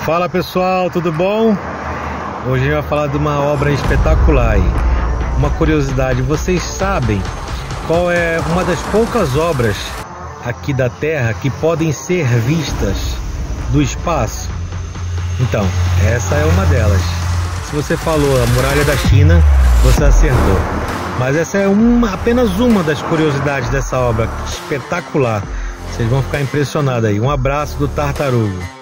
Fala pessoal, tudo bom? Hoje eu vou falar de uma obra espetacular aí. Uma curiosidade, vocês sabem qual é uma das poucas obras aqui da Terra que podem ser vistas do espaço? Então, essa é uma delas. Se você falou a Muralha da China, você acertou. Mas essa é apenas uma das curiosidades dessa obra espetacular. Vocês vão ficar impressionados aí. Um abraço do Tartarugo.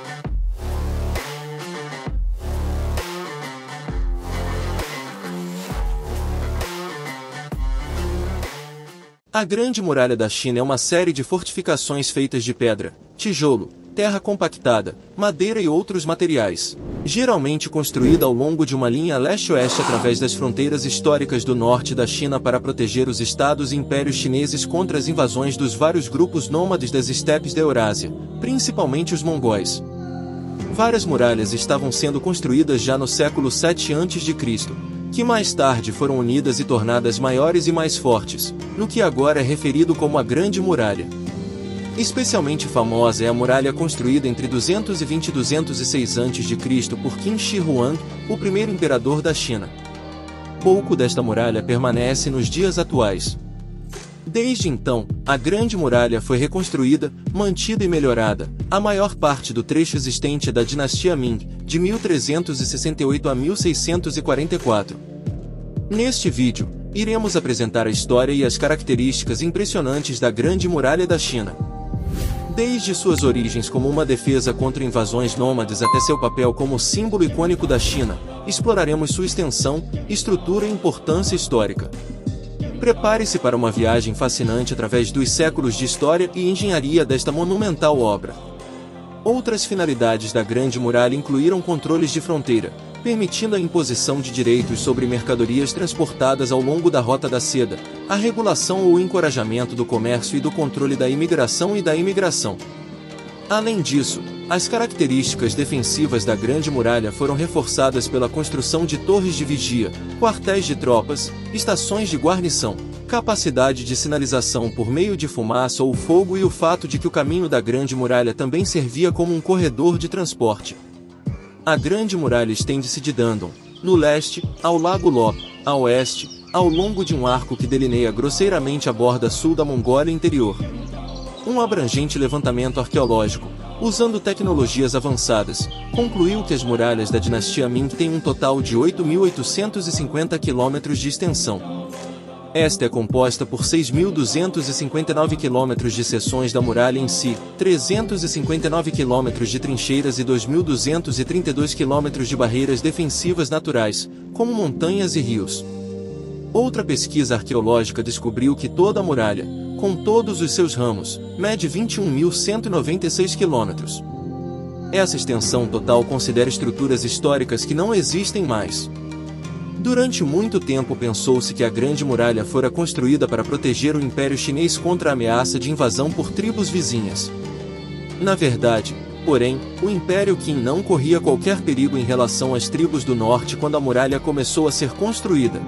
A Grande Muralha da China é uma série de fortificações feitas de pedra, tijolo, terra compactada, madeira e outros materiais, geralmente construída ao longo de uma linha leste-oeste através das fronteiras históricas do norte da China para proteger os estados e impérios chineses contra as invasões dos vários grupos nômades das estepes da Eurásia, principalmente os mongóis. Várias muralhas estavam sendo construídas já no século 7 a.C., que mais tarde foram unidas e tornadas maiores e mais fortes, no que agora é referido como a Grande Muralha. Especialmente famosa é a muralha construída entre 220 e 206 a.C. por Qin Shi Huang, o primeiro imperador da China. Pouco desta muralha permanece nos dias atuais. Desde então, a Grande Muralha foi reconstruída, mantida e melhorada. A maior parte do trecho existente é da dinastia Ming, de 1368 a 1644. Neste vídeo, iremos apresentar a história e as características impressionantes da Grande Muralha da China. Desde suas origens como uma defesa contra invasões nômades até seu papel como símbolo icônico da China, exploraremos sua extensão, estrutura e importância histórica. Prepare-se para uma viagem fascinante através dos séculos de história e engenharia desta monumental obra. Outras finalidades da Grande Muralha incluíram controles de fronteira, permitindo a imposição de direitos sobre mercadorias transportadas ao longo da Rota da Seda, a regulação ou encorajamento do comércio e do controle da imigração e da imigração. Além disso, as características defensivas da Grande Muralha foram reforçadas pela construção de torres de vigia, quartéis de tropas, estações de guarnição, capacidade de sinalização por meio de fumaça ou fogo e o fato de que o caminho da Grande Muralha também servia como um corredor de transporte. A Grande Muralha estende-se de Dandong, no leste, ao Lago Lop, a oeste, ao longo de um arco que delineia grosseiramente a borda sul da Mongólia interior. Um abrangente levantamento arqueológico, usando tecnologias avançadas, concluiu que as muralhas da dinastia Ming têm um total de 8.850 quilômetros de extensão. Esta é composta por 6.259 quilômetros de seções da muralha em si, 359 quilômetros de trincheiras e 2.232 quilômetros de barreiras defensivas naturais, como montanhas e rios. Outra pesquisa arqueológica descobriu que toda a muralha, com todos os seus ramos, mede 21.196 quilômetros. Essa extensão total considera estruturas históricas que não existem mais. Durante muito tempo pensou-se que a Grande Muralha fora construída para proteger o Império Chinês contra a ameaça de invasão por tribos vizinhas. Na verdade, porém, o Império Qin não corria qualquer perigo em relação às tribos do norte quando a muralha começou a ser construída.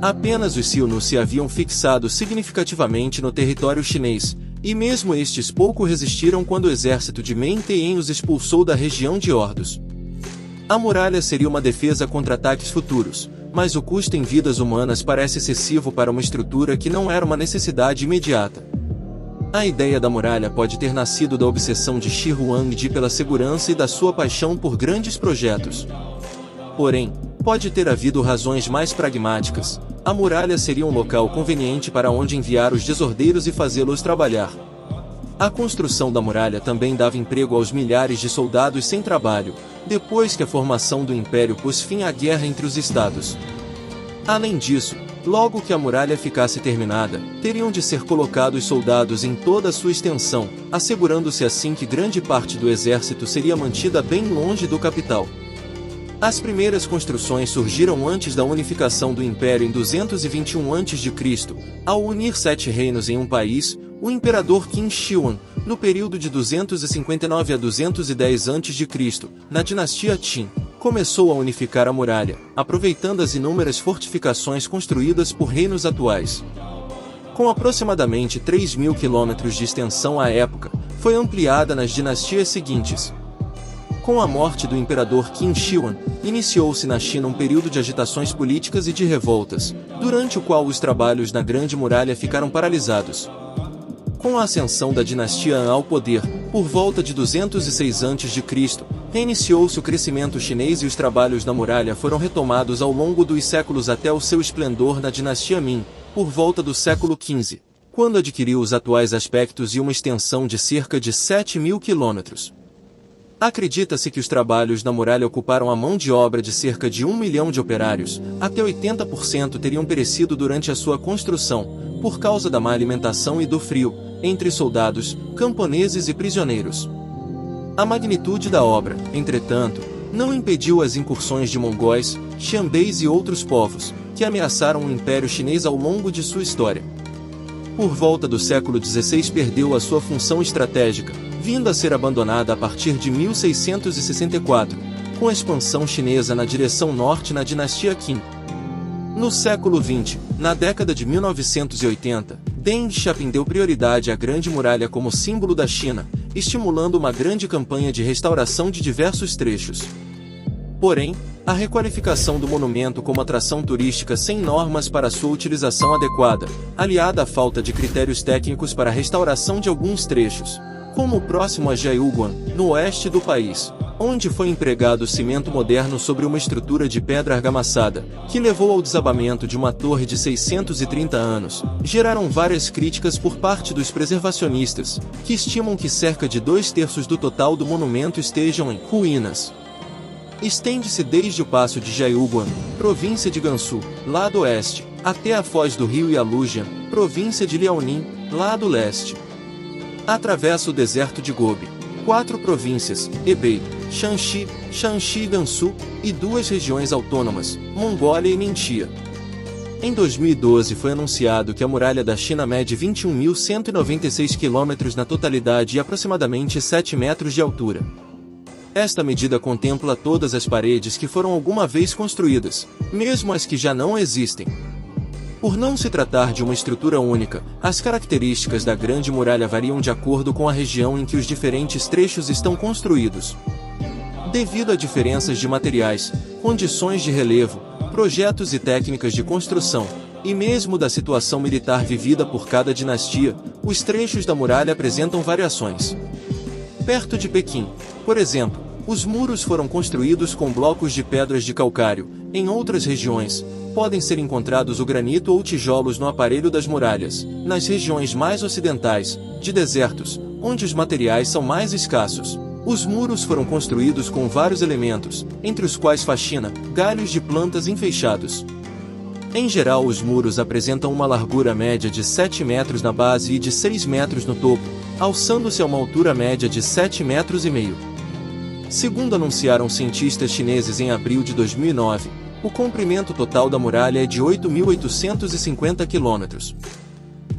Apenas os Xiongnu se haviam fixado significativamente no território chinês, e mesmo estes pouco resistiram quando o exército de Meng Tian os expulsou da região de Ordos. A muralha seria uma defesa contra ataques futuros, mas o custo em vidas humanas parece excessivo para uma estrutura que não era uma necessidade imediata. A ideia da muralha pode ter nascido da obsessão de Shi Huangdi pela segurança e da sua paixão por grandes projetos. Porém, pode ter havido razões mais pragmáticas. A muralha seria um local conveniente para onde enviar os desordeiros e fazê-los trabalhar. A construção da muralha também dava emprego aos milhares de soldados sem trabalho, depois que a formação do Império pôs fim à guerra entre os estados. Além disso, logo que a muralha ficasse terminada, teriam de ser colocados soldados em toda a sua extensão, assegurando-se assim que grande parte do exército seria mantida bem longe do capital. As primeiras construções surgiram antes da unificação do Império em 221 a.C., ao unir 7 reinos em um país. O imperador Qin Shi Huang, no período de 259 a 210 a.C., na dinastia Qin, começou a unificar a muralha, aproveitando as inúmeras fortificações construídas por reinos atuais. Com aproximadamente 3.000 quilômetros de extensão à época, foi ampliada nas dinastias seguintes. Com a morte do imperador Qin Shi Huang, iniciou-se na China um período de agitações políticas e de revoltas, durante o qual os trabalhos na Grande Muralha ficaram paralisados. Com a ascensão da dinastia Han ao poder, por volta de 206 a.C., reiniciou-se o crescimento chinês e os trabalhos na muralha foram retomados ao longo dos séculos até o seu esplendor na dinastia Ming, por volta do século XV, quando adquiriu os atuais aspectos e uma extensão de cerca de 7.000 quilômetros. Acredita-se que os trabalhos na muralha ocuparam a mão de obra de cerca de 1 milhão de operários, até 80% teriam perecido durante a sua construção, por causa da má alimentação e do frio, entre soldados, camponeses e prisioneiros. A magnitude da obra, entretanto, não impediu as incursões de mongóis, xianbeis e outros povos, que ameaçaram o Império Chinês ao longo de sua história. Por volta do século XVI perdeu a sua função estratégica, vindo a ser abandonada a partir de 1664, com a expansão chinesa na direção norte na dinastia Qin. No século XX, na década de 1980, Deng Xiaoping deu prioridade à Grande Muralha como símbolo da China, estimulando uma grande campanha de restauração de diversos trechos. Porém, a requalificação do monumento como atração turística sem normas para sua utilização adequada, aliada à falta de critérios técnicos para a restauração de alguns trechos, como o próximo a Jiayuguan, no oeste do país, onde foi empregado cimento moderno sobre uma estrutura de pedra argamassada, que levou ao desabamento de uma torre de 630 anos, geraram várias críticas por parte dos preservacionistas, que estimam que cerca de 2/3 do total do monumento estejam em ruínas. Estende-se desde o passo de Jiayuguan, província de Gansu, lado oeste, até a foz do rio Yalujian, província de Liaoning, lado leste. Atravessa o deserto de Gobi, 4 províncias, Hebei, Shanxi e Gansu, e 2 regiões autônomas, Mongólia e Ningxia. Em 2012 foi anunciado que a muralha da China mede 21.196 km na totalidade e aproximadamente 7 metros de altura. Esta medida contempla todas as paredes que foram alguma vez construídas, mesmo as que já não existem. Por não se tratar de uma estrutura única, as características da Grande Muralha variam de acordo com a região em que os diferentes trechos estão construídos. Devido a diferenças de materiais, condições de relevo, projetos e técnicas de construção, e mesmo da situação militar vivida por cada dinastia, os trechos da muralha apresentam variações. Perto de Pequim, por exemplo, os muros foram construídos com blocos de pedras de calcário. Em outras regiões, podem ser encontrados o granito ou tijolos no aparelho das muralhas. Nas regiões mais ocidentais, de desertos, onde os materiais são mais escassos, os muros foram construídos com vários elementos, entre os quais faxina, galhos de plantas enfeixados. Em geral, os muros apresentam uma largura média de 7 metros na base e de 6 metros no topo, alçando-se a uma altura média de 7,5 metros. Segundo anunciaram cientistas chineses em abril de 2009, o comprimento total da muralha é de 8.850 km.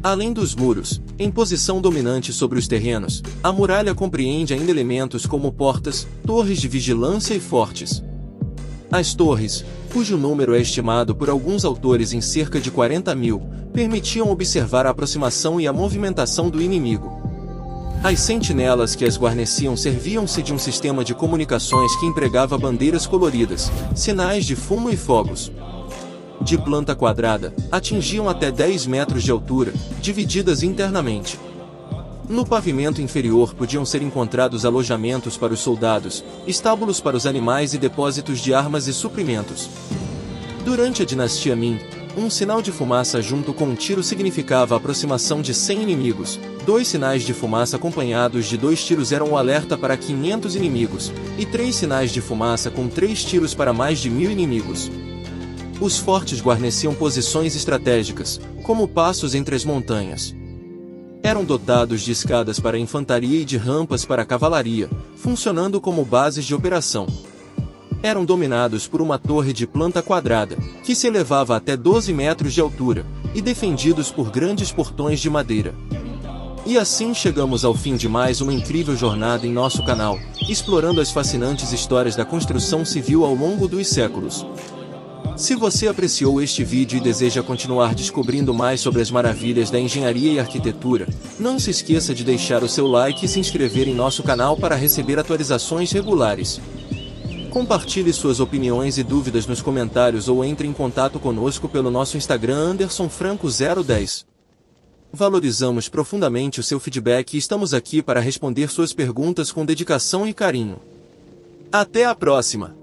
Além dos muros, em posição dominante sobre os terrenos, a muralha compreende ainda elementos como portas, torres de vigilância e fortes. As torres, cujo número é estimado por alguns autores em cerca de 40.000, permitiam observar a aproximação e a movimentação do inimigo. As sentinelas que as guarneciam serviam-se de um sistema de comunicações que empregava bandeiras coloridas, sinais de fumo e fogos. De planta quadrada, atingiam até 10 metros de altura, divididas internamente. No pavimento inferior podiam ser encontrados alojamentos para os soldados, estábulos para os animais e depósitos de armas e suprimentos. Durante a dinastia Ming, um sinal de fumaça junto com um tiro significava a aproximação de 100 inimigos. 2 sinais de fumaça acompanhados de 2 tiros eram o alerta para 500 inimigos, e 3 sinais de fumaça com 3 tiros para mais de 1.000 inimigos. Os fortes guarneciam posições estratégicas, como passos entre as montanhas. Eram dotados de escadas para a infantaria e de rampas para a cavalaria, funcionando como bases de operação. Eram dominados por uma torre de planta quadrada, que se elevava até 12 metros de altura, e defendidos por grandes portões de madeira. E assim chegamos ao fim de mais uma incrível jornada em nosso canal, explorando as fascinantes histórias da construção civil ao longo dos séculos. Se você apreciou este vídeo e deseja continuar descobrindo mais sobre as maravilhas da engenharia e arquitetura, não se esqueça de deixar o seu like e se inscrever em nosso canal para receber atualizações regulares. Compartilhe suas opiniões e dúvidas nos comentários ou entre em contato conosco pelo nosso Instagram @AndersonFranco010. Valorizamos profundamente o seu feedback e estamos aqui para responder suas perguntas com dedicação e carinho. Até a próxima!